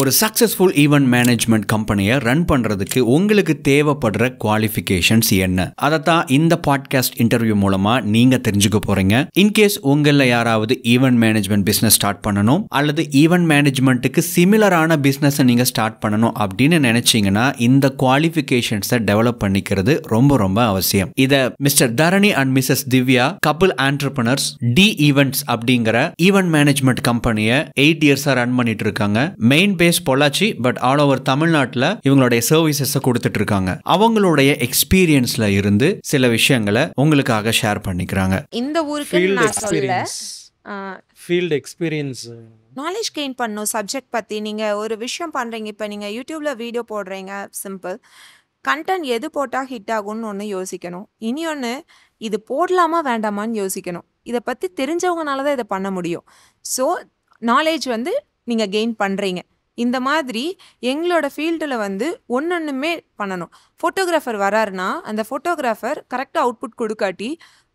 ஒரு successful event management கம்பெனியை run பண்ணுறதுக்கு உங்களுக்கு தேவைப்படுற குவாலிஃபிகேஷன்ஸ் என்ன, அதை தான் இந்த பாட்காஸ்ட் இன்டர்வியூ மூலமாக நீங்கள் தெரிஞ்சுக்க போகிறீங்க. இன்கேஸ் உங்களில் யாராவது ஈவெண்ட் மேனேஜ்மெண்ட் பிஸ்னஸ் ஸ்டார்ட் பண்ணணும் அல்லது ஈவெண்ட் மேனேஜ்மெண்ட்டுக்கு சிமிலரான பிஸ்னஸை நீங்கள் ஸ்டார்ட் பண்ணணும் அப்படின்னு நினச்சிங்கன்னா இந்த குவாலிஃபிகேஷன்ஸை டெவலப் பண்ணிக்கிறது ரொம்ப ரொம்ப அவசியம். இதை mister Dharani and missus Divya couple entrepreneurs D events அப்படிங்கிற ஈவெண்ட் மேனேஜ்மெண்ட் கம்பெனியை 8 இயர்ஸாக ரன் பண்ணிட்டு இருக்காங்க. Main base Pollachi, but all over தமிழ்நாட்டில் இவங்களுடைய சர்வீசஸை கொடுத்துட்டு இருக்காங்க. அவங்களுடைய எக்ஸ்பீரியன்ஸ்ல இருந்து சில விஷயங்களை உங்களுக்காக ஷேர் பண்ணிக்கிறாங்க. இந்த ஊருக்கு நான் சொல்ல ஃபீல்ட் எக்ஸ்பீரியன்ஸ் நாலேஜ் கெயின் பண்ணும் சப்ஜெக்ட் பற்றி. நீங்கள் ஒரு விஷயம் பண்ணுறீங்க, இப்போ நீங்கள் யூடியூப்ல வீடியோ போடுறீங்க, சிம்பிள் கண்டென்ட் எது போட்டால் ஹிட் ஆகும்னு ஒன்று யோசிக்கணும். இனி ஒன்று, இது போடலாமா வேண்டாமான்னு யோசிக்கணும். இதை பற்றி தெரிஞ்சவங்கனால தான் இதை பண்ண முடியும். ஸோ நாலேஜ் வந்து நீங்கள் கெயின் பண்ணுறீங்க. இந்த மாதிரி எங்களோட ஃபீல்டில் வந்து ஒன்றுமே பண்ணணும். ஃபோட்டோகிராஃபர் வராருன்னா அந்த ஃபோட்டோகிராஃபர் கரெக்டாக அவுட்புட் கொடுக்காட்டி,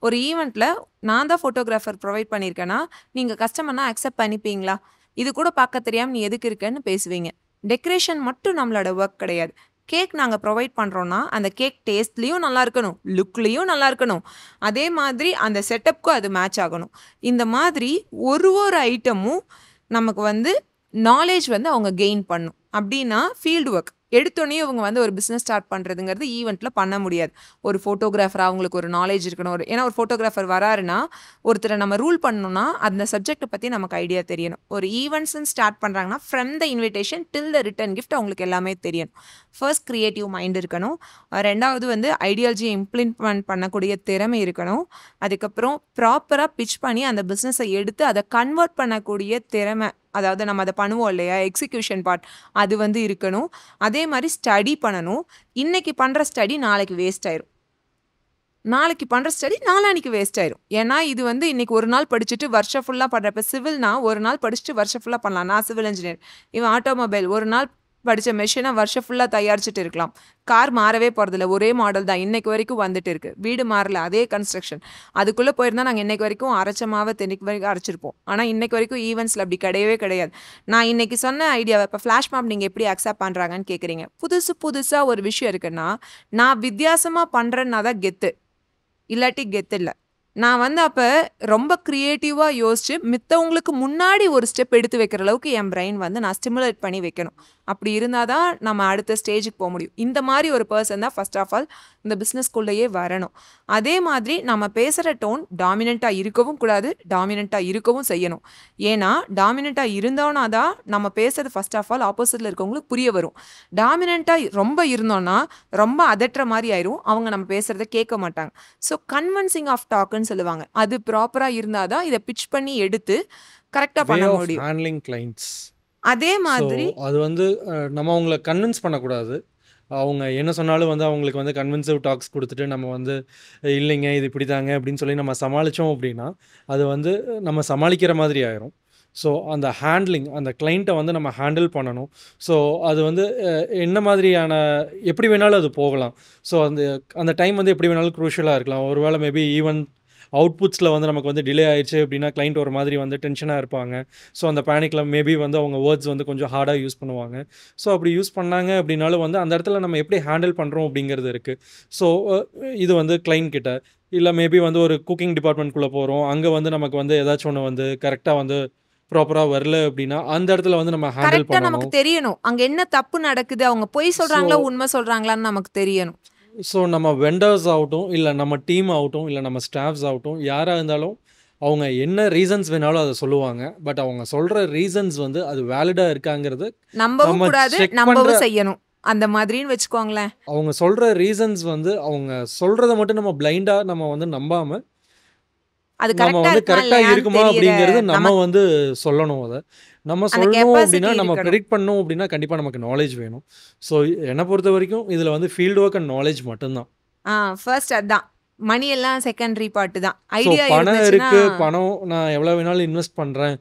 ஒரு ஈவெண்ட்டில் நான் தான் ஃபோட்டோகிராஃபர் ப்ரொவைட் பண்ணியிருக்கேன்னா நீங்கள் கஸ்டமர்னா அக்செப்ட் பண்ணிப்பீங்களா? இது கூட பார்க்க தெரியாமல் நீ எதுக்கு இருக்கேன்னு பேசுவீங்க. டெக்கரேஷன் மட்டும் நம்மளோட ஒர்க் கிடையாது. கேக் நாங்கள் ப்ரொவைட் பண்ணுறோன்னா அந்த கேக் டேஸ்ட்லேயும் நல்லா இருக்கணும், லுக்லேயும் நல்லா இருக்கணும், அதே மாதிரி அந்த செட்டப்புக்கும் அது மேட்ச் ஆகணும். இந்த மாதிரி ஒரு ஐட்டமும் நமக்கு வந்து நாலேஜ் வந்து அவங்க கெயின் பண்ணும். அப்படின்னா ஃபீல்டு ஒர்க் எடுத்தோடனே இவங்க வந்து ஒரு பிஸ்னஸ் ஸ்டார்ட் பண்ணுறதுங்கிறது ஈவெண்ட்டில் பண்ண முடியாது. ஒரு ஃபோட்டோகிராஃபராக அவங்களுக்கு ஒரு நாலேஜ் இருக்கணும். ஏன்னா ஒரு ஃபோட்டோகிராஃபர் வராருன்னா ஒருத்தரை நம்ம ரூல் பண்ணணும்னா அந்த சப்ஜெக்டை பற்றி நமக்கு ஐடியா தெரியணும். ஒரு ஈவெண்ட்ஸ்ன்னு ஸ்டார்ட் பண்ணுறாங்கன்னா from the invitation till the return gift அவங்களுக்கு எல்லாமே தெரியணும். ஃபர்ஸ்ட் க்ரியேட்டிவ் மைண்ட் இருக்கணும். ரெண்டாவது வந்து ஐடியாலஜியை இம்ப்ளிமெண்ட் பண்ணக்கூடிய திறமை இருக்கணும். அதுக்கப்புறம் ப்ராப்பராக பிச் பண்ணி அந்த பிஸ்னஸை எடுத்து அதை கன்வெர்ட் பண்ணக்கூடிய திறமை, அதாவது நம்ம அதை பண்ணுவோம் இல்லையா, எக்ஸிக்யூஷன் பார்ட், அது வந்து இருக்கணும். அதே மாதிரி ஸ்டடி பண்ணணும். இன்னைக்கு பண்ணுற ஸ்டடி நாளைக்கு வேஸ்ட் ஆயிரும், நாளைக்கு பண்ணுற ஸ்டடி நாளானிக்கு வேஸ்ட் ஆயிரும். ஏன்னா இது வந்து இன்னைக்கு ஒரு நாள் படிச்சுட்டு வருஷம் ஃபுல்லாக பண்ணுறப்ப, சிவில்னா ஒரு நாள் படிச்சுட்டு வருஷம் ஃபுல்லாக பண்ணலாம். நான் சிவில் இன்ஜினியர், இவன் ஆட்டோமொபைல் ஒரு நாள் படித்த மெஷினை வருஷம் ஃபுல்லாக தயாரிச்சுட்டு இருக்கலாம். கார் மாறவே போகிறதில்ல, ஒரே மாடல் தான் இன்னைக்கு வரைக்கும் வந்துட்டு இருக்கு. வீடு மாறல, அதே கன்ஸ்ட்ரக்ஷன். அதுக்குள்ளே போயிருந்தால் நாங்கள் இன்னைக்கு வரைக்கும் அரைச்சமாவை தென்னைக்கு வரைக்கும் அரைச்சிருப்போம். ஆனால் இன்னைக்கு வரைக்கும் ஈவெண்ட்ஸில் அப்படி கிடையவே கிடையாது. நான் இன்னைக்கு சொன்ன ஐடியாவை இப்போ ஃப்ளாஷ் மாப் நீங்கள் எப்படி அக்செப்ட் பண்ணுறாங்கன்னு கேட்குறீங்க. புதுசாக ஒரு விஷயம் இருக்குன்னா நான் வித்தியாசமாக பண்ணுறேன்னா தான் கெத்து, இல்லாட்டி கெத்து இல்லை. நான் வந்து அப்போ ரொம்ப க்ரியேட்டிவாக யோசிச்சு மித்தவங்களுக்கு முன்னாடி ஒரு ஸ்டெப் எடுத்து வைக்கிற அளவுக்கு என் பிரெயின் வந்து நான் ஸ்டிமுலேட் பண்ணி வைக்கணும். அப்படி இருந்தால் தான் நம்ம அடுத்த ஸ்டேஜுக்கு போக முடியும். இந்த மாதிரி ஒரு பர்சன் தான் ஃபர்ஸ்ட் ஆஃப் ஆல் இந்த பிஸ்னஸ்குள்ளேயே வரணும். அதே மாதிரி நம்ம பேசுகிற டோன் டாமினண்ட்டாக இருக்கவும் கூடாது, டாமினண்ட்டாக இருக்கவும் செய்யணும். ஏன்னா டாமினண்ட்டாக இருந்தோன்னா தான் நம்ம பேசுறது ஃபர்ஸ்ட் ஆஃப் ஆல் ஆப்போசிட்டில் இருக்கவங்களுக்கு புரிய வரும். டாமினண்ட்டாக ரொம்ப இருந்தோன்னா ரொம்ப அதட்டுற மாதிரி ஆயிரும், அவங்க நம்ம பேசுகிறத கேட்க மாட்டாங்க. ஸோ கன்வின்சிங் ஆஃப் டாக்குன்னு சொல்லுவாங்க, அது ப்ராப்பராக இருந்தால் தான் இதை பிச் பண்ணி எடுத்து கரெக்டாக பண்ண முடியும். ஹேண்ட்லிங் கிளைண்ட்ஸ் அதே மாதிரி அது வந்து நம்ம அவங்கள கன்வின்ஸ் பண்ணக்கூடாது. அவங்க என்ன சொன்னாலும் வந்து அவங்களுக்கு வந்து கன்வின்சிவ் டாக்ஸ் கொடுத்துட்டு நம்ம வந்து இல்லைங்க இது இப்படி தாங்க அப்படின்னு சொல்லி நம்ம சமாளித்தோம் அப்படின்னா அது வந்து நம்ம சமாளிக்கிற மாதிரி ஆயிரும். ஸோ அந்த ஹேண்ட்லிங், அந்த கிளைண்ட்டை வந்து நம்ம ஹேண்டில் பண்ணணும். ஸோ அது வந்து என்ன மாதிரியான எப்படி வேணாலும் அது போகலாம். ஸோ அந்த டைம் வந்து எப்படி வேணாலும் க்ரூஷியலாக இருக்கலாம். ஒருவேளை மேபி ஈவன் அவுட்புட்ஸில் வந்து நமக்கு வந்து டிலே ஆயிடுச்சு அப்படின்னா கிளைண்ட் ஒரு மாதிரி வந்து டென்ஷனாக இருப்பாங்க. ஸோ அந்த பேனிக்கில் மேபி வந்து அவங்க வேர்ட்ஸ் வந்து கொஞ்சம் ஹார்டாக யூஸ் பண்ணுவாங்க. ஸோ அப்படி யூஸ் பண்ணாங்க அப்படின்னாலும் வந்து அந்த இடத்துல நம்ம எப்படி ஹேண்டில் பண்ணுறோம் அப்படிங்கிறது இருக்குது. ஸோ இது வந்து கிளைண்ட் கிட்ட இல்லை மேபி வந்து ஒரு குக்கிங் டிபார்ட்மெண்ட்குள்ளே போகிறோம், அங்கே வந்து நமக்கு வந்து ஏதாச்சும் ஒன்று வந்து கரெக்டாக வந்து ப்ராப்பராக வரல அப்படின்னா அந்த இடத்துல வந்து நம்ம ஹேண்டில் பண்ணணும். நமக்கு தெரியணும் அங்கே என்ன தப்பு நடக்குது, அவங்க பொய் சொல்கிறாங்களா உண்மை சொல்கிறாங்களான்னு நமக்கு தெரியணும். ஸோ நம்ம வெண்டர்ஸ் ஆகட்டும், இல்லை நம்ம டீம் ஆகட்டும், இல்லை நம்ம ஸ்டாஃப்ஸ் ஆகட்டும், யாராக இருந்தாலும் அவங்க என்ன ரீசன்ஸ் வேணாலும் அதை சொல்லுவாங்க. பட் அவங்க சொல்கிற ரீசன்ஸ் வந்து அது வேலிடாக இருக்காங்கிறது நம்பவும் கூடாது, நம்பவும் செய்யணும். அந்த மாதிரின்னு வச்சுக்கோங்களேன். அவங்க சொல்கிற ரீசன்ஸ் வந்து அவங்க சொல்கிறத மட்டும் நம்ம பிளைண்டாக நம்ம வந்து நம்பாமல் அது நம்ம வந்து கரெக்டாக இருக்குமா அப்படிங்கிறது நம்ம வந்து சொல்லணும். அதை நம்ம சொல்லணும் அப்படின்னா நம்ம ப்ரெடிக்ட் பண்ணணும் அப்படின்னா கண்டிப்பாக நமக்கு நாலேஜ் வேணும். ஸோ என்னை பொறுத்த வரைக்கும் இதில் வந்து ஃபீல்டு ஒர்க் அண்ட் நாலேஜ் மட்டும்தான். ஃபர்ஸ்ட் அதுதான், மணி எல்லாம் செகண்டரி பார்ட்டு தான். ஐடியா பணம் இருக்குது, பணம் நான் எவ்வளோ வேணாலும் இன்வெஸ்ட் பண்ணுறேன்,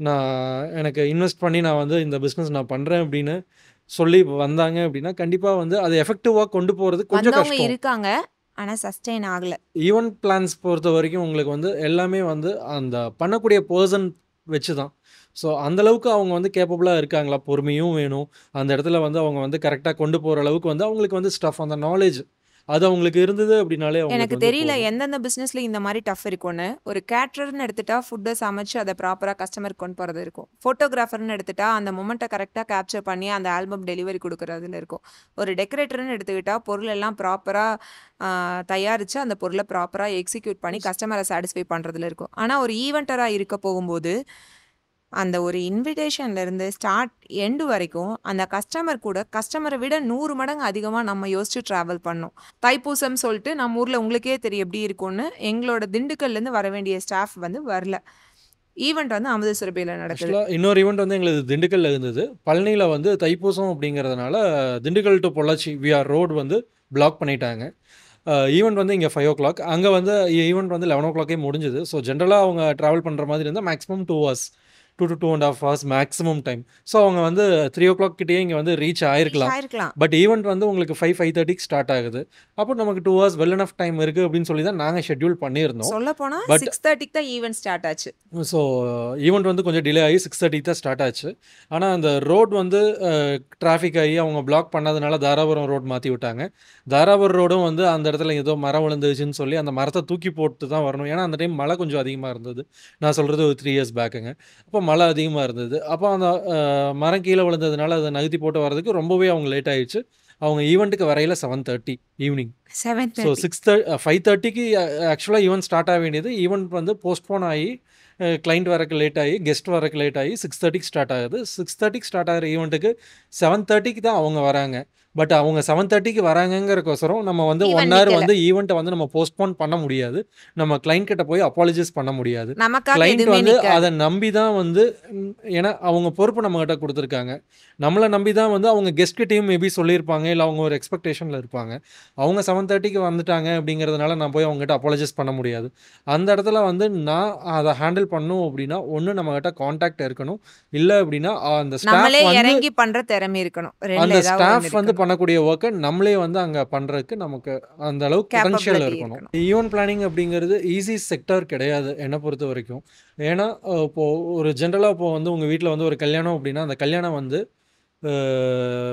நான் எனக்கு இன்வெஸ்ட் பண்ணி நான் வந்து இந்த பிஸ்னஸ் நான் பண்ணுறேன் அப்படின்னு சொல்லி வந்தாங்க அப்படின்னா கண்டிப்பாக வந்து அது எஃபெக்டிவாக கொண்டு போகிறது கொஞ்சம் கஷ்டம் இருக்காங்க. ஆனால் சஸ்டெயின் ஆகலை. ஈவெண்ட் பிளான்ஸ் பொறுத்த வரைக்கும் உங்களுக்கு வந்து எல்லாமே வந்து அந்த பண்ணக்கூடிய பர்சன் வச்சு தான். ஸோ அந்தளவுக்கு அவங்க வந்து கேப்பபிளாக இருக்காங்களா, பொறுமையும் வேணும். அந்த இடத்துல வந்து அவங்க வந்து கரெக்டாக கொண்டு போகிற அளவுக்கு வந்து அவங்களுக்கு வந்து ஸ்டஃப் அந்த நாலேஜ் அது அவங்களுக்கு இருந்தது அப்படின்னாலே எனக்கு அவங்களுக்கு வந்து தெரியல போதும். எந்தெந்த பிசினஸ்ல இந்த மாதிரி டஃப் இருக்கும்னு. ஒரு கேட்டரர்னு எடுத்துட்டா ஃபுட்டை சமைச்சு அதை ப்ராப்பரா கஸ்டமருக்கு கொண்டு போறது இருக்கும். ஃபோட்டோகிராஃபர்னு எடுத்துட்டா அந்த மொமெண்ட்டை கரெக்டாக கேப்சர் பண்ணி அந்த ஆல்பம் டெலிவரி கொடுக்கறதுல இருக்கும். ஒரு டெக்கரேட்டர்னு எடுத்துக்கிட்டா பொருள் எல்லாம் ப்ராப்பரா தயாரிச்சு அந்த பொருளை ப்ராப்பரா எக்ஸிக்யூட் பண்ணி கஸ்டமரை சாட்டிஸ்ஃபை பண்றதுல இருக்கும். ஆனா ஒரு ஈவெண்டரா இருக்க போகும்போது அந்த ஒரு இன்விடேஷன்ல இருந்து ஸ்டார்ட் எண்டு வரைக்கும் அந்த கஸ்டமரை விட 100 மடங்கு அதிகமா நம்ம யோசிச்சு டிராவல் பண்ணோம். தைப்பூசம் சொல்லிட்டு நம்ம ஊர்ல உங்களுக்கே தெரியும் எப்படி இருக்கும்னு. எங்களோட திண்டுக்கல்ல இருந்து வர வேண்டிய ஸ்டாஃப் வந்து வரல. ஈவெண்ட் வந்து அமுதசுரபியில நடக்குது. ஆக்சுவலாக இன்னொரு ஈவெண்ட் வந்து எங்களுக்கு திண்டுக்கல்ல இருந்தது. பழனியில் வந்து தைப்பூசம் அப்படிங்கிறதுனால Dindigul to Pollachi VR road வந்து பிளாக் பண்ணிட்டாங்க. ஈவெண்ட் வந்து இங்கே 5 o'clock, அங்கே வந்து ஈவெண்ட் வந்து 11 o'clock முடிஞ்சுது. ஸோ ஜென்ரலாக அவங்க ட்ராவல் பண்ணுற மாதிரி இருந்தால் maximum 2 hours, 2 to 2.5 hours maximum time. So அவங்க வந்து 3 o'clock கிட்டேயே இங்கே வந்து ரீச் ஆயிருக்கலாம். ஆயிருக்கலாம். பட் ஈவெண்ட் வந்து உங்களுக்கு 5:30க்கு ஸ்டார்ட் ஆகுது. அப்போ நமக்கு 2 hours வெல் எனஃப் டைம் இருக்குது அப்படின்னு சொல்லி தான் நாங்கள் ஷெட்யூல் பண்ணியிருந்தோம். சொல்ல போனா பட் 6:30க்கு தான் ஈவெண்ட் ஸ்டார்ட் ஆச்சு. ஸோ ஈவெண்ட் வந்து கொஞ்சம் டிலே ஆகி 6:30க்கு தான் ஸ்டார்ட் ஆச்சு. ஆனால் அந்த ரோட் வந்து டிராஃபிக் ஆகி அவங்க பிளாக் பண்ணதுனால தாராபுரம் ரோட் மாற்றி விட்டாங்க. தாராபுரம் ரோடும் வந்து அந்த இடத்துல ஏதோ மரம் விழுந்துச்சுன்னு சொல்லி அந்த மரத்தை தூக்கி போட்டு தான் வரணும். ஏன்னா அந்த டைம் மழை கொஞ்சம் அதிகமாக இருந்தது. நான் சொல்கிறது ஒரு 3 years பேக்குங்க. அப்போ மழை அதிகமாக இருந்தது. அப்போ அந்த மரம் கீழே விழுந்ததுனால அதை நகர்த்தி போட்டு வர்றதுக்கு ரொம்பவே அவங்க லேட் ஆயிடுச்சு. அவங்க ஈவெண்ட்டுக்கு வரையில் 7:30 ஈவினிங். ஸோ 7:30 5:30க்கு ஆக்சுவலாக ஈவெண்ட் ஸ்டார்ட் ஆக வேண்டியது. ஈவெண்ட் வந்து போஸ்ட்போன் ஆகி கிளைண்ட் வரக்கு லேட் ஆகி கெஸ்ட் வரக்கு லேட் ஆகி 6:30க்கு ஸ்டார்ட் ஆகுது. 6:30க்கு ஸ்டார்ட் ஆகிற ஈவெண்ட்டுக்கு 7:30க்கு தான் அவங்க வராங்க. பட் அவங்க 7:30க்கு வராங்கங்கிறக்கோசரம் நம்ம வந்து 1 hour வந்து ஈவெண்ட்டை வந்து நம்ம போஸ்ட்போன் பண்ண முடியாது. நம்ம கிளைண்ட் கிட்ட போய் அப்பாலஜைஸ் பண்ண முடியாது. நமக்காக கிளைண்ட் எதுவுமே வந்து நிக்காது. அதை நம்பி தான் வந்து ஏன்னா அவங்க பொறுப்பு நம்மகிட்ட கொடுத்துருக்காங்க. நம்மளை நம்பி தான் வந்து அவங்க கெஸ்ட் கிட்டேயும் மேபி சொல்லியிருப்பாங்க, இல்லை அவங்க ஒரு எக்ஸ்பெக்டேஷனில் இருப்பாங்க. அவங்க 7:30க்கு வந்துட்டாங்க அப்படிங்கிறதுனால நான் போய் அவங்ககிட்ட அப்பாலஜைஸ் பண்ண முடியாது. அந்த இடத்துல வந்து நான் அதை ஹேண்டில் பண்ணும் அப்படின்னா ஒன்று நம்மகிட்ட கான்டாக்ட் இருக்கணும், இல்லை அப்படின்னா அந்த ஸ்டாஃப் நம்மளே வந்து இறங்கி பண்ற திறமை இருக்கணும். அந்த ரெண்டுல ஏதாவது ஒண்ணு ஸ்டாஃப் வந்து இருக்கணும். பண்ணக்கூடிய ஒர்க்கை நம்மளே வந்து அங்கே பண்ணுறதுக்கு நமக்கு அந்த அளவுக்கு பொட்டன்ஷியல் கேப்பபிலிட்டி இருக்கணும். இருக்கணும். ஈவெண்ட் பிளானிங் அப்படிங்கிறது ஈஸி செக்டர் கிடையாது என்னை பொறுத்த வரைக்கும். ஏன்னா இப்போது ஒரு ஜென்ரலாக இப்போ வந்து உங்கள் வீட்டில் வந்து ஒரு கல்யாணம் அப்படின்னா அந்த கல்யாணம் வந்து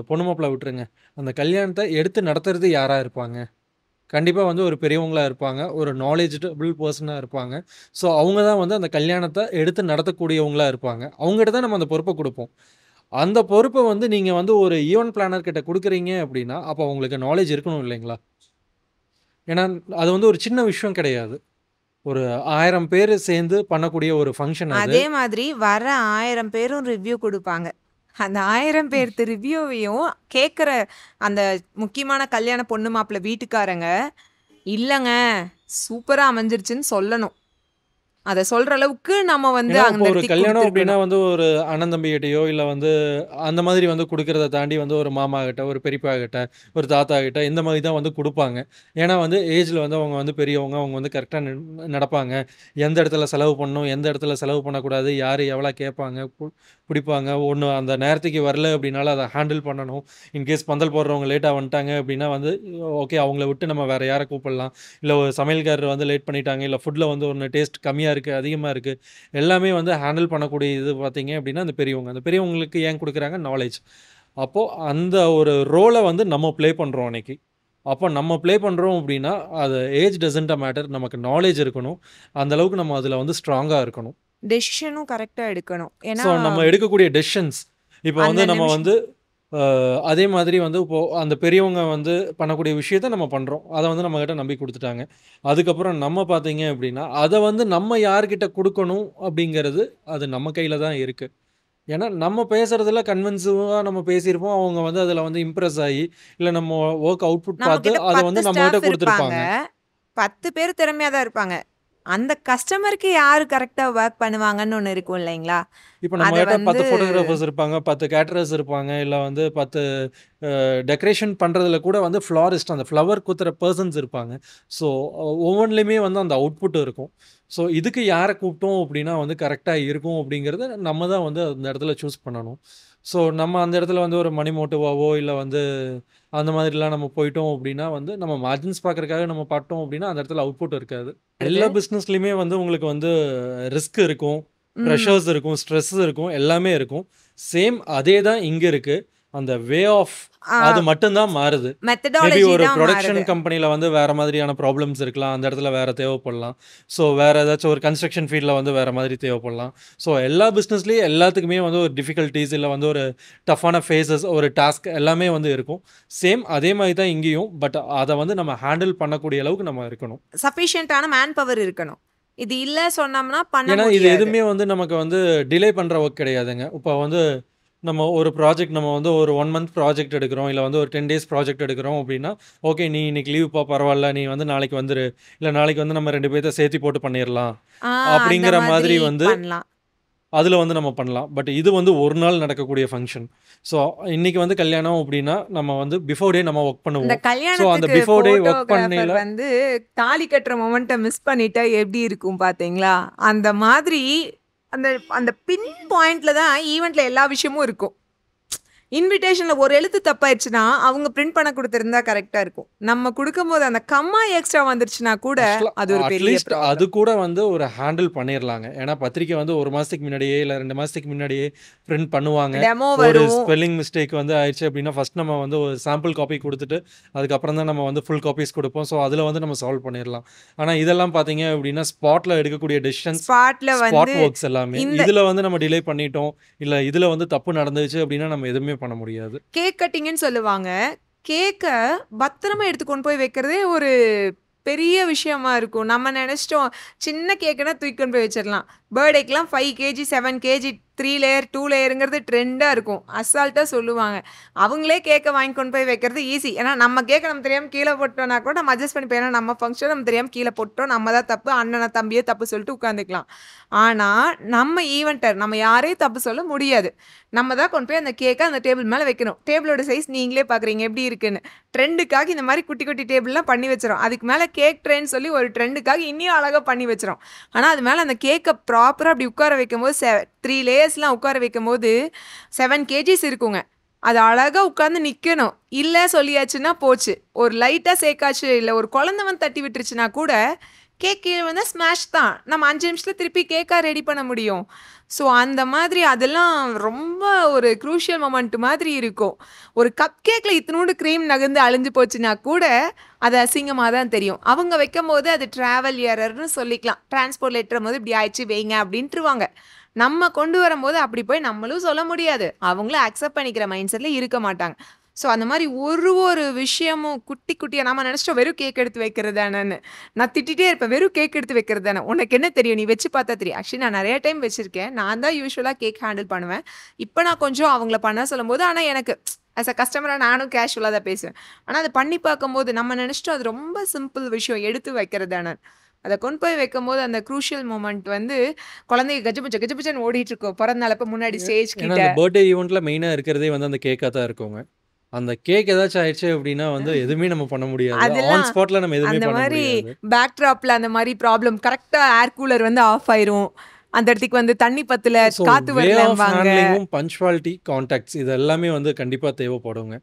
பொண்ணு மாப்பிள்ளை விட்டுருங்க, அந்த கல்யாணத்தை எடுத்து நடத்துறது யாராக இருப்பாங்க? கண்டிப்பாக வந்து ஒரு பெரியவங்களா இருப்பாங்க, ஒரு நாலேஜபிள் பர்சனாக இருப்பாங்க. ஸோ அவங்க தான் வந்து அந்த கல்யாணத்தை எடுத்து நடத்தக்கூடியவங்களா இருப்பாங்க. அவங்ககிட்ட தான் நம்ம அந்த பொறுப்பை கொடுப்போம். அந்த பொறுப்பை வந்து நீங்கள் வந்து ஒரு ஈவெண்ட் பிளானர் கிட்ட கொடுக்குறீங்க அப்படின்னா அப்போ உங்களுக்கு நாலேஜ் இருக்கணும் இல்லைங்களா? ஏன்னா அது வந்து ஒரு சின்ன விஷயம் கிடையாது. ஒரு 1000 பேர் சேர்ந்து பண்ணக்கூடிய ஒரு ஃபங்க்ஷன் அது. அதே மாதிரி வர 1000 பேரும் ரிவ்யூ கொடுப்பாங்க. அந்த 1000 பேர்த்து ரிவ்யூவையும் கேட்குற அந்த முக்கியமான கல்யாண பொண்ணு மாப்பிள்ளை வீட்டுக்காரங்க இல்லைங்க சூப்பரா அமைஞ்சிருச்சுன்னு சொல்லணும். அதை சொல்ற அளவுக்கு நம்ம வந்து ஏன்னா அந்த இப்போ ஒரு இடத்துக்கு கல்யாணம் அப்படின்னா கொடுத்துருக்கணும். வந்து ஒரு அண்ணன் தம்பிகிட்டயோ இல்லை வந்து அந்த மாதிரி வந்து கொடுக்கறத தாண்டி வந்து ஒரு மாமா கிட்ட, ஒரு பெரியப்பா கிட்ட, ஒரு தாத்தா கிட்ட இந்த மாதிரி தான் வந்து கொடுப்பாங்க. ஏன்னா வந்து ஏஜில் வந்து அவங்க வந்து பெரியவங்க, அவங்க வந்து கரெக்டாக நடப்பாங்க. எந்த இடத்துல செலவு பண்ணணும், எந்த இடத்துல செலவு பண்ணக்கூடாது, யார் எவ்வளோ கேட்பாங்க, பிடிப்பாங்க. ஒன்று அந்த நேரத்துக்கு வரல அப்படின்னால அதை ஹேண்டில் பண்ணணும். இன்கேஸ் பந்தல் போடுறவங்க லேட்டாக வந்துட்டாங்க அப்படின்னா வந்து ஓகே அவங்கள விட்டு நம்ம வேறு யாரை கூப்பிடலாம், இல்லை ஒரு சமையல்காரர் வந்து லேட் பண்ணிட்டாங்க, இல்லை ஃபுட்டில் வந்து ஒன்று டேஸ்ட் கம்மியாக இருக்குது, அதிகமாக இருக்குது, எல்லாமே வந்து ஹேண்டில் பண்ணக்கூடிய இது பார்த்தீங்க அப்படின்னா அந்த பெரியவங்களுக்கு ஏன் கொடுக்குறாங்க? நாலேஜ். அப்போது அந்த ஒரு ரோலை வந்து நம்ம ப்ளே பண்ணுறோம் அன்னைக்கு. அப்போ நம்ம ப்ளே பண்ணுறோம் அப்படின்னா அது ஏஜ் டசன்ட் மேட்டர், நமக்கு நாலேஜ் இருக்கணும். அந்த அளவுக்கு நம்ம அதில் வந்து ஸ்ட்ராங்காக இருக்கணும். டெசிஷனும் கரெக்டா எடுக்கணும். ஏன்னா ஸோ நம்ம எடுக்கக்கூடிய டெசிஷன்ஸ் இப்போ அந்த வந்து நம்ம நிமிஷம் வந்து அதே மாதிரி வந்து இப்போது அந்த பெரியவங்க வந்து பண்ணக்கூடிய விஷயத்த நம்ம பண்ணுறோம். அதை வந்து நம்மக்கிட்ட நம்பி கொடுத்துட்டாங்க. அதுக்கப்புறம் நம்ம பார்த்தீங்க அப்படின்னா அதை வந்து நம்ம யார்கிட்ட கொடுக்கணும் அப்படிங்கிறது அது நம்ம கையில் தான் இருக்குது. ஏன்னா நம்ம பேசுகிறதுல கன்வின்சிவாக நம்ம பேசியிருப்போம், அவங்க வந்து அதில் வந்து இம்ப்ரெஸ் ஆகி இல்லை நம்ம ஒர்க் அவுட்புட் நம்ம பார்த்து கிட்ட அதை 10 வந்து நம்மகிட்ட ஸ்டாஃப் இருப்பாங்க. கொடுத்துருப்பாங்க. 10 பேர் திறமையா தான் இருப்பாங்க. அந்த கஸ்டமருக்கு யாரு கரெக்டா ஒர்க் பண்ணுவாங்கன்னு ஒண்ணு இருக்கும் இல்லைங்களா? இப்போ அத நம்மகிட்ட 10 வந்து ஃபோட்டோகிராஃபர்ஸ் இருப்பாங்க, 10 கேட்டரர்ஸ் இருப்பாங்க, இல்லை வந்து 10 டெக்கரேஷன் பண்ணுறதுல கூட வந்து ஃப்ளாரிஸ்ட் அந்த ஃப்ளவர் குத்துற பர்சன்ஸ் இருப்பாங்க. ஸோ ஒவ்வொன்றிலையுமே வந்து அந்த அவுட்புட் இருக்கும். ஸோ இதுக்கு யாரை கூப்பிட்டோம் அப்படின்னா வந்து கரெக்டாக இருக்கும் அப்படிங்கிறத நம்ம தான் வந்து அந்த இடத்துல சூஸ் பண்ணணும். ஸோ நம்ம அந்த இடத்துல வந்து ஒரு மணி மோட்டிவாவோ இல்லை வந்து அந்த மாதிரிலாம் நம்ம போயிட்டோம் அப்படின்னா வந்து நம்ம மார்ஜின்ஸ் பார்க்குறதுக்காக நம்ம பார்த்தோம் அப்படின்னா அந்த இடத்துல அவுட்புட் இருக்காது. எல்லா பிஸ்னஸ்லையுமே வந்து உங்களுக்கு வந்து ரிஸ்க் இருக்கும், ப்ரெஷர்ஸ் இருக்கும், ஸ்ட்ரெஸ் இருக்கும், எல்லாமே இருக்கும். சேம் அதே தான் இங்க இருக்கு. அந்த வே ஆஃப் அது மட்டும்தான் மாறுது. மேபி மெத்தடாலஜி ஒரு தான் ப்ரொடக்ஷன் மாறுது. கம்பெனியில் வந்து வேறு மாதிரியான ப்ராப்ளம்ஸ் இருக்கலாம், அந்த இடத்துல வேறு தேவைப்படலாம். ஸோ வேறு ஏதாச்சும் ஒரு கன்ஸ்ட்ரக்ஷன் ஃபீல்டில் வந்து வேறு மாதிரி தேவைப்படலாம். ஸோ எல்லா பிஸ்னஸ்லேயும் எல்லாத்துக்குமே வந்து ஒரு டிஃபிகல்ட்டிஸ் இல்லை வந்து ஒரு டஃப்பான ஃபேஸஸ், ஒரு டாஸ்க் எல்லாமே வந்து இருக்கும். சேம் அதே மாதிரி தான் இங்கேயும். பட் அதை வந்து நம்ம ஹேண்டில் பண்ணக்கூடிய அளவுக்கு நம்ம இருக்கணும். சஃபிஷியன்ட்டான மேன் பவர் இருக்கணும். இது இல்லை சொன்னோம்னா பண்ண ஏன்னா இது முடியாது. எதுவுமே வந்து நமக்கு வந்து டிலே பண்ணுற ஒர்க் கிடையாதுங்க. இப்போ வந்து நம்ம ஒரு ப்ராஜெக்ட் நம்ம வந்து ஒரு 1 மந்த் ப்ராஜெக்ட் எடுக்கிறோம், இல்லை வந்து ஒரு 10 டேஸ் ப்ராஜெக்ட் எடுக்கிறோம் அப்படின்னா, ஓகே நீ இன்னைக்கு லீவுப்பா பரவாயில்ல, நீ வந்து நாளைக்கு வந்துரு, இல்லை நாளைக்கு வந்து நம்ம 2 பேர்த்த சேர்த்து போட்டு பண்ணிடலாம் அந்த அப்படிங்கிற மாதிரி மாதிரி வந்து பண்ணலாம். அதில் வந்து நம்ம பண்ணலாம். பட் இது வந்து ஒரு நாள் நடக்கக்கூடிய ஃபங்க்ஷன். ஸோ இன்னைக்கு வந்து கல்யாணம் அப்படின்னா நம்ம வந்து பிஃபோர் டே நம்ம ஒர்க் இந்த பண்ணுவோம். ஸோ அந்த கல்யாணத்துக்கு பிஃபோர் டே ஒர்க் போட்டோகிராஃபர் பண்ணையில வந்து தாலி கட்டுற மொமெண்ட்டை மிஸ் பண்ணிட்டா எப்படி இருக்கும் பாத்தீங்களா? அந்த மாதிரி அந்த அந்த பின் பாயிண்ட்ல தான் ஈவெண்ட்ல எல்லா விஷயமும் இருக்கும். இன்விடேஷன்ல ஒரு எழுத்து தப்பாயிடுச்சுன்னா அவங்க பிரிண்ட் பண்ண கொடுத்திருந்தா கரெக்டா இருக்கும். நம்ம கொடுக்கும்போது அந்த கம்மா எக்ஸ்ட்ரா வந்துருச்சுன்னா கூட அது ஒரு பெரிய அட்லீஸ்ட் அது ப்ராப்ளம். கூட வந்து ஒரு ஹேண்டில் பண்ணிடலாங்க. ஏன்னா பத்திரிக்கை வந்து 1 மாதத்துக்கு முன்னாடியே இல்லை 2 மாதத்துக்கு முன்னாடியே பிரிண்ட் பண்ணுவாங்க. டெமோ ஒரு வரும். ஸ்பெல்லிங் மிஸ்டேக் வந்து ஆயிடுச்சு அப்படின்னா ஃபர்ஸ்ட் நம்ம வந்து ஒரு சாம்பிள் காப்பி கொடுத்துட்டு அதுக்கப்புறம் தான் நம்ம வந்து ஃபுல் காப்பீஸ் கொடுப்போம். ஸோ அதில் வந்து நம்ம சால்வ் பண்ணிடலாம். ஆனால் இதெல்லாம் பார்த்தீங்க அப்படின்னா ஸ்பாட்டில் எடுக்கக்கூடிய டெசிஷன்ஸ், ஸ்பாட்ல ஸ்பாட் வந்து ஒர்க்ஸ் எல்லாமே இந்த இதில் வந்து நம்ம டிலே பண்ணிட்டோம், இல்லை இதில் வந்து தப்பு நடந்துச்சு அப்படின்னா நம்ம எதுவுமே பண்ண முடியாது. கேக் கட்டிங்னு சொல்லுவாங்க. கேக்கை பத்திரமா எடுத்து கொண்டு போய் வைக்கிறதே ஒரு பெரிய விஷயமா இருக்கும். நம்ம நினைச்சிட்டோம் சின்ன கேக்குன்னா தூக்கி கொண்டு போய் வச்சிடலாம். பர்த்டேக்கெலாம் 5 கேஜி 7 கேஜி 3 லேயர் 2 லேயருங்கிறது ட்ரெண்டாக இருக்கும். அசால்ட்டாக சொல்லுவாங்க. அவங்களே கேக்கை வாங்கி கொண்டு போய் வைக்கிறது ஈஸி. ஏன்னா நம்ம கேக்கை நம்ம தெரியாமல் கீழே போட்டோம்னா கூட நம்ம அட்ஜஸ்ட் பண்ணிப்போம். ஏன்னா நம்ம ஃபங்க்ஷன் நம்ம தெரியாமல் கீழே போட்டோம், நம்ம தான் தப்பு, அண்ணனை தம்பியே தப்பு சொல்லிட்டு உட்காந்துக்கலாம். ஆனால் நம்ம ஈவெண்ட்டர் நம்ம யாரையும் தப்பு சொல்ல முடியாது. நம்ம தான் கொண்டு போய் அந்த கேக்கை அந்த டேபிள் மேலே வைக்கணும். டேபிளோட சைஸ் நீங்களே பார்க்குறீங்க எப்படி இருக்குன்னு. ட்ரெண்டுக்காக இந்த மாதிரி குட்டி குட்டி டேபிள்லாம் பண்ணி வச்சிடும். அதுக்கு மேலே கேக் ட்ரெண்ட் சொல்லி ஒரு ட்ரெண்டுக்காக இன்னும் அழகாக பண்ணி வச்சிடும். ஆனால் அது மேலே அந்த கேக்கை ப்ராப்பராக அப்படி உட்கார வைக்கும் போது 3 லேயர்ஸ்லாம் உட்கார வைக்கும் போது 7 கேஜிஸ் இருக்குங்க. அது அழகாக உட்காந்து நிற்கணும். இல்லை சொல்லியாச்சுன்னா போச்சு. ஒரு லைட்டாக சேக்காச்சு இல்லை ஒரு குழந்தை வந்து தட்டி விட்டுருச்சுன்னா கூட கேக் கீழே வந்து ஸ்மாஷ் தான். நம்ம 5 நிமிஷத்தில் திருப்பி கேக்காக ரெடி பண்ண முடியும். ஸோ அந்த மாதிரி அதெல்லாம் ரொம்ப ஒரு க்ரூஷியல் மொமெண்ட் மாதிரி இருக்கும். ஒரு கப் கேக்கில் இத்தினோண்டு க்ரீம் நகர்ந்து அழிஞ்சு போச்சுன்னா கூட அது அசிங்கமாக தான் தெரியும். அவங்க வைக்கும் போது அது ட்ராவல் எரர்னு சொல்லிக்கலாம். டிரான்ஸ்போர்ட் லெட்டர் போது இப்படி ஆயிடுச்சு வைங்க அப்படின்ட்டுருவாங்க. நம்ம கொண்டு வரும்போது அப்படி போய் நம்மளும் சொல்ல முடியாது. அவங்களும் அக்செப்ட் பண்ணிக்கிற மைண்ட் செட்டில் இருக்க மாட்டாங்க. ஸோ அந்த மாதிரி ஒரு விஷயமும் குட்டி குட்டியாக நம்ம நினச்சிட்டோம் வெறும் கேக் எடுத்து வைக்கிறது தானேன்னு. நான் திட்டிகிட்டே இருப்பேன், வெறும் கேக் எடுத்து வைக்கிறது தானே, உனக்கு என்ன தெரியும், நீ வச்சு பார்த்தா தெரியும். ஆக்சுவலி நான் நிறைய டைம் வச்சுருக்கேன். நான் தான் யூஸ்வலாக கேக் ஹேண்டில் பண்ணுவேன். இப்போ நான் கொஞ்சம் அவங்கள பண்ண சொல்லும்போது ஆனால் எனக்கு ஆஸ் அ கஸ்டமராக நானும் கேஷுவலாக தான் பேசுவேன். ஆனால் அதை பண்ணி பார்க்கும்போது நம்ம நினச்சிட்டோம் அது ரொம்ப சிம்பிள் விஷயம் எடுத்து வைக்கிறது தானே. அதை கொண்டு போய் வைக்கும்போது அந்த க்ரூஷியல் மூமெண்ட் வந்து குழந்தைங்க கஜபுச்சன்னு ஓடிட்டு இருக்கோம் பிறந்த நாளப்ப முன்னாடி ஸ்டேஜ் ஏன்னா கிட்ட. அந்த பர்த்டே ஈவெண்ட்டில் மெயினாக இருக்கிறதே வந்து அந்த கேக்காக தான் இருக்குங்க. அந்த கேக் ஏதாச்சும் ஆயிடுச்சு அப்படின்னா வந்து எதுவுமே நம்ம பண்ண முடியாது. அதெல்லாம் ஆன் ஸ்பாட்ல நம்ம எதுவுமே அந்த பண்ண மாதிரி முடியாது. பேக்ட்ராப்ல அந்த மாதிரி ப்ராப்ளம் கரெக்டாக ஏர் கூலர் வந்து ஆஃப் ஆயிரும். அந்த இடத்துக்கு வந்து தண்ணி பத்தல, ஸோ காத்து வே ஆஃப் வரலம்பாங்க. ஹேண்ட்லிங்கும் பஞ்சுவாலிட்டி, கான்டாக்ட்ஸ் இது எல்லாமே வந்து கண்டிப்பாக தேவைப்படுங்க.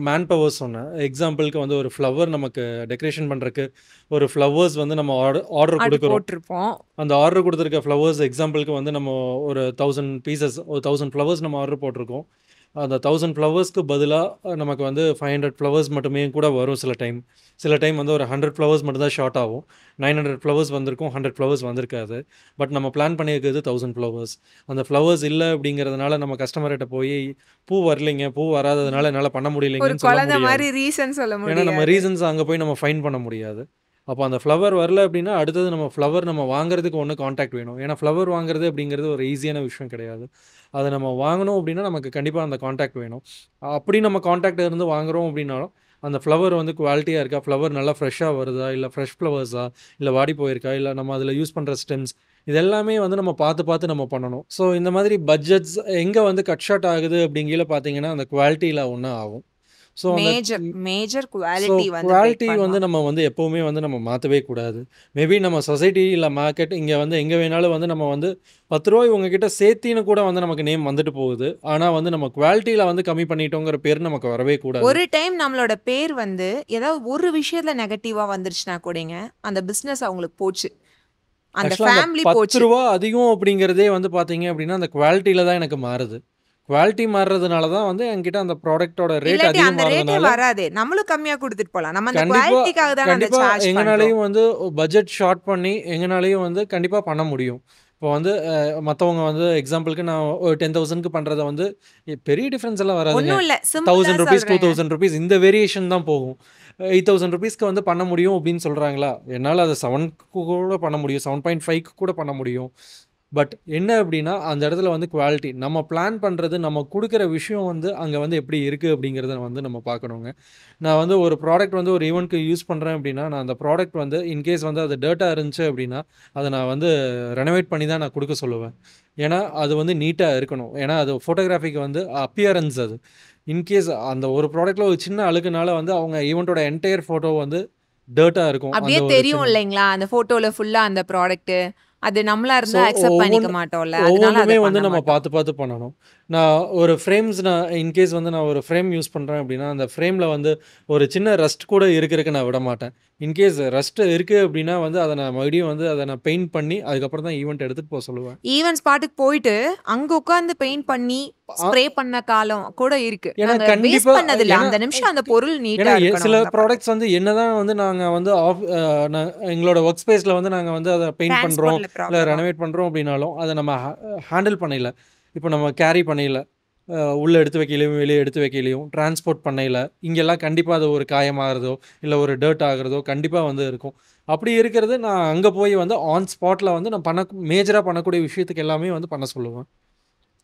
மேன் பவர் சொன்னேன். எக்ஸாம்பிளுக்கு வந்து ஒரு ஃப்ளவர் நமக்கு டெக்கரேஷன் பண்ணுறதுக்கு ஒரு ஃப்ளவர்ஸ் வந்து நம்ம ஆர்டர் அது கொடுக்குறோம். போட்டிருப்போம். அந்த ஆர்டர் கொடுத்துருக்க ஃப்ளவர்ஸ் எக்ஸாம்பிளுக்கு வந்து நம்ம ஒரு 1000 பீசஸ், ஒரு 1000 ஃப்ளவர்ஸ் நம்ம ஆர்டர் போட்டிருக்கோம். அந்த 1000 ஃப்ளவர்ஸ்க்கு பதிலாக நமக்கு வந்து 500 ஃப்ளவர்ஸ் மட்டுமே கூட வரும் சில டைம் வந்து ஒரு 100 ஃப்ளவர்ஸ் மட்டும் தான் ஷார்ட் ஆகும். 900 ஃப்ளவர்ஸ் வந்திருக்கும், 100 ஃப்ளவர்ஸ் வந்திருக்காது. பட் நம்ம பிளான் பண்ணியிருக்கிறது 1000 ஃப்ளவர்ஸ். அந்த ஃப்ளவர்ஸ் இல்லை அப்படிங்கிறதுனால நம்ம கஸ்டமர்கிட்ட போய் பூ வரலைங்க, பூ வராததுனால என்னால் பண்ண ஒரு முடியலைங்கன்னு சொல்ல குழந்தை முடியாது. மாதிரி ரீசன் சொல்ல ஏன்னா நம்ம முடியாது. ரீசன்ஸ் அங்கே போய் நம்ம ஃபைன் பண்ண முடியாது. அப்போ அந்த ஃப்ளவர் வரல அப்படின்னா அடுத்தது நம்ம ஃப்ளவர் நம்ம வாங்குறதுக்கு ஒன்று காண்டாக்ட் வேணும். ஏன்னா ஃப்ளவர் வாங்குறது அப்படிங்கிறது ஒரு ஈஸியான விஷயம் கிடையாது. அதை நம்ம வாங்கணும் அப்படின்னா நமக்கு கண்டிப்பாக அந்த காண்டாக்ட் வேணும். அப்படி நம்ம காண்டாக்ட் இருந்து வாங்குறோம் அப்படின்னாலும் அந்த ஃப்ளவர் வந்து குவாலிட்டியாக இருக்கா, ஃப்ளவர் நல்லா ஃப்ரெஷ்ஷாக வருதா, இல்லை ஃப்ரெஷ் ஃப்ளவர்ஸா, இல்லை வாடி போயிருக்கா, இல்லை நம்ம அதில் யூஸ் பண்ணுற ஸ்டெம்ஸ், இதெல்லாமே வந்து நம்ம பார்த்து நம்ம பண்ணணும். ஸோ இந்த மாதிரி பட்ஜெட்ஸ் எங்கே வந்து கட் ஷார்ட் ஆகுது அப்படிங்கிற பார்த்தீங்கன்னா அந்த குவாலிட்டியில் ஒன்று ஆகும். ஸோ அந்த மேஜர் ஸோ குவாலிட்டி வந்து குவாலிட்டி வந்து நம்ம வந்து எப்போவுமே வந்து நம்ம மாற்றவே கூடாது. மேபி நம்ம சொசைட்டி இல்லை மார்க்கெட் இங்கே வந்து எங்கே வேணாலும் வந்து நம்ம வந்து 10 ரூபாய் உங்ககிட்ட சேர்த்தின்னு கூட வந்து நமக்கு நேம் வந்துட்டு போகுது. ஆனால் வந்து நம்ம குவாலிட்டியில் வந்து கம்மி பண்ணிட்டோங்கிற பேர் நமக்கு வரவே கூடாது. ஒரு டைம் நம்மளோட பேர் வந்து ஏதாவது ஒரு விஷயத்துல நெகட்டிவா வந்துருச்சுன்னா கூடங்க அந்த பிஸ்னஸ் அவங்களுக்கு போச்சு. அந்த ஆக்சுவலாக அந்த ஃபேமிலி 10 போச்சு. ரூபா அதிகம் அப்படிங்கிறதே வந்து பார்த்தீங்க அப்படின்னா அந்த குவாலிட்டியில் தான் எனக்கு மாறுது. குவாலிட்டி மாறுறதுனால தான் வந்து என்கிட்ட அந்த ப்ராடக்ட்டோட ரேட் இல்லாட்டி அந்த ரேட்டே அதிகமாகிறதுனால வராதே. நம்மளும் கம்மியா குடுத்துட்டு போலாம். நம்ம அந்த கண்டிப்பா குவாலிட்டிக்காக தான அத கண்டிப்பா சார்ஜ் பண்றோம். எங்கனாலயும் வந்து பட்ஜெட் ஷார்ட் பண்ணி எங்கனாலயும் வந்து கண்டிப்பா பண்ண முடியும். இப்போ வந்து மத்தவங்க வந்து எக்ஸாம்பிளுக்கு நான் ஒரு 10,000க்கு பண்றத வந்து பெரிய டிஃபரன்ஸ் எல்லாம் வராதுங்க. ஒண்ணும் இல்ல. சிம்பிளா 1000 ரூபீஸ், சொல்றேங்க. 2000 ரூபீஸ் இந்த வேரியேஷன் தான் போகும். 8000 ரூபீஸ்க்கு வந்து பண்ண முடியும் அப்படின்னு சொல்றாங்களா? என்னால அத 7க்கு கூட பண்ண முடியும். 7.5க்கு கூட பண்ண முடியும். பட் என்ன அப்படின்னா, அந்த இடத்துல வந்து குவாலிட்டி. நம்ம பிளான் பண்றது, நம்ம குடுக்குற விஷயம் வந்து அங்க வந்து எப்படி இருக்கு அப்படிங்கிறத வந்து நம்ம பார்க்கணுங்க. நான் வந்து ஒரு ப்ராடக்ட் வந்து ஒரு ஈவென்ட்க்கு யூஸ் பண்றேன் அப்படின்னா, நான் அந்த ப்ராடக்ட் வந்து இன்கேஸ் வந்து அது டர்ட்டா இருந்துச்சு அப்படின்னா, அத நான் வந்து ரெனோவேட் பண்ணி தான் நான் குடுக்க சொல்லுவேன். ஏன்னா, அது வந்து நீட்டா இருக்கணும். ஏன்னா, அது ஃபோட்டோகிராஃபிக்கு வந்து அப்பியரன்ஸ் அது. இன்கேஸ் அந்த ஒரு ப்ராடக்ட்ல ஒரு சின்ன அழுக்குனால வந்து அவங்க ஈவென்ட்டோட என்டையர் ஃபோட்டோ வந்து டர்ட்டா இருக்கும். அந்த அப்படியே ஒரு தெரியும் சின்ன இல்லைங்களா? அந்த ஃபோட்டோல ஃபுல்லா அந்த ப்ராடக்ட். அது நம்மளா ஸோ இருந்தா அக்செப்ட் பண்ணிக்க மாட்டோம்ல. அதனால அத ஒவ்வொன்றுமே வந்து பண்ண நம்ம மாட்டோம். பார்த்து பார்த்து பண்ணணும். நான் ஒரு ஃப்ரேம்ஸ் நான் இன்கேஸ் வந்து நான் ஒரு ஃப்ரேம் யூஸ் பண்ணுறேன் அப்படின்னா அந்த ஃப்ரேமில் வந்து ஒரு சின்ன ரஸ்ட் கூட இருக்கிறதுக்கு நான் விட மாட்டேன். இன்கேஸ் ரஸ்ட் இருக்குது அப்படின்னா வந்து அதை நான் மறுபடியும் வந்து அதை நான் பெயிண்ட் பண்ணி அதுக்கப்புறம் தான் ஈவெண்ட் எடுத்துகிட்டு போக சொல்லுவேன். ஈவென்ட் ஸ்பாட்டுக்கு போயிட்டு அங்க உட்கார்ந்து பெயிண்ட் பண்ணி ஸ்ப்ரே பண்ண காலம் கூட இருக்கு. ஏன்னா நாங்க வேஸ்ட் கண்டிப்பாக பண்ணதில்ல. ஏன்னா அந்த நிமிஷம் அந்த பொருள் நீட்டா ஏன்னா இருக்கணும். சில அந்த ப்ராடக்ட்ஸ் வந்து என்னதான் வந்து நாங்கள் வந்து எங்களோட ஒர்க் ஸ்பேஸில் வந்து நாங்கள் வந்து அதை பெயிண்ட் பண்ணுறோம் டிரான்ஸ்போர்ட்ல இல்லை ப்ராப்ளமா? ரெனோவேட் பண்ணுறோம் அப்படின்னாலும் அதை நம்ம ஹேண்டில் பண்ணல. இப்போ நம்ம கேரி பண்ணல, உள்ளே எடுத்து வைக்கலையும் வெளியே எடுத்து வைக்கலையும் டிரான்ஸ்போர்ட் பண்ணல, இங்கெல்லாம் கண்டிப்பாக அது ஒரு காயமாகிறதோ இல்லை ஒரு டர்ட் ஆகிறதோ கண்டிப்பாக வந்து இருக்கும். அப்படி இருக்கிறது நான் அங்கே போய் வந்து ஆன் ஸ்பாட்டில் வந்து நான் மேஜராக பண்ணக்கூடிய விஷயத்துக்கு எல்லாமே வந்து பண்ண சொல்லுவேன்.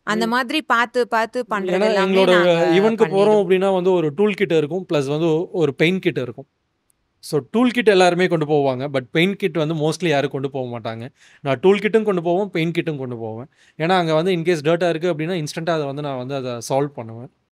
அந்த மாதிரி பார்த்து பார்த்து பண்றது ஏன்னா எல்லாமே எங்களோட நாங்க ஈவெண்ட்க்கு போகிறோம் பண்ணிடுவோம். அப்படின்னா வந்து ஒரு டூல் கிட் இருக்கும், ப்ளஸ் வந்து ஒரு பெயிண்ட் கிட் இருக்கும். ஸோ டூல் கிட் எல்லாருமே கொண்டு போவாங்க. பட் பெயிண்ட் கிட் வந்து மோஸ்ட்லி யாரும் கொண்டு போக மாட்டாங்க. நான் டூல் கிட்டும் கொண்டு போவேன், பெயிண்ட் கிட்டும் கொண்டு போவேன். ஏன்னா அங்கே வந்து இன்கேஸ் டர்ட்டாக இருக்குது அப்படின்னா இன்ஸ்டண்ட்டாக அதை வந்து நான் வந்து அதை சால்வ் பண்ணுவேன்.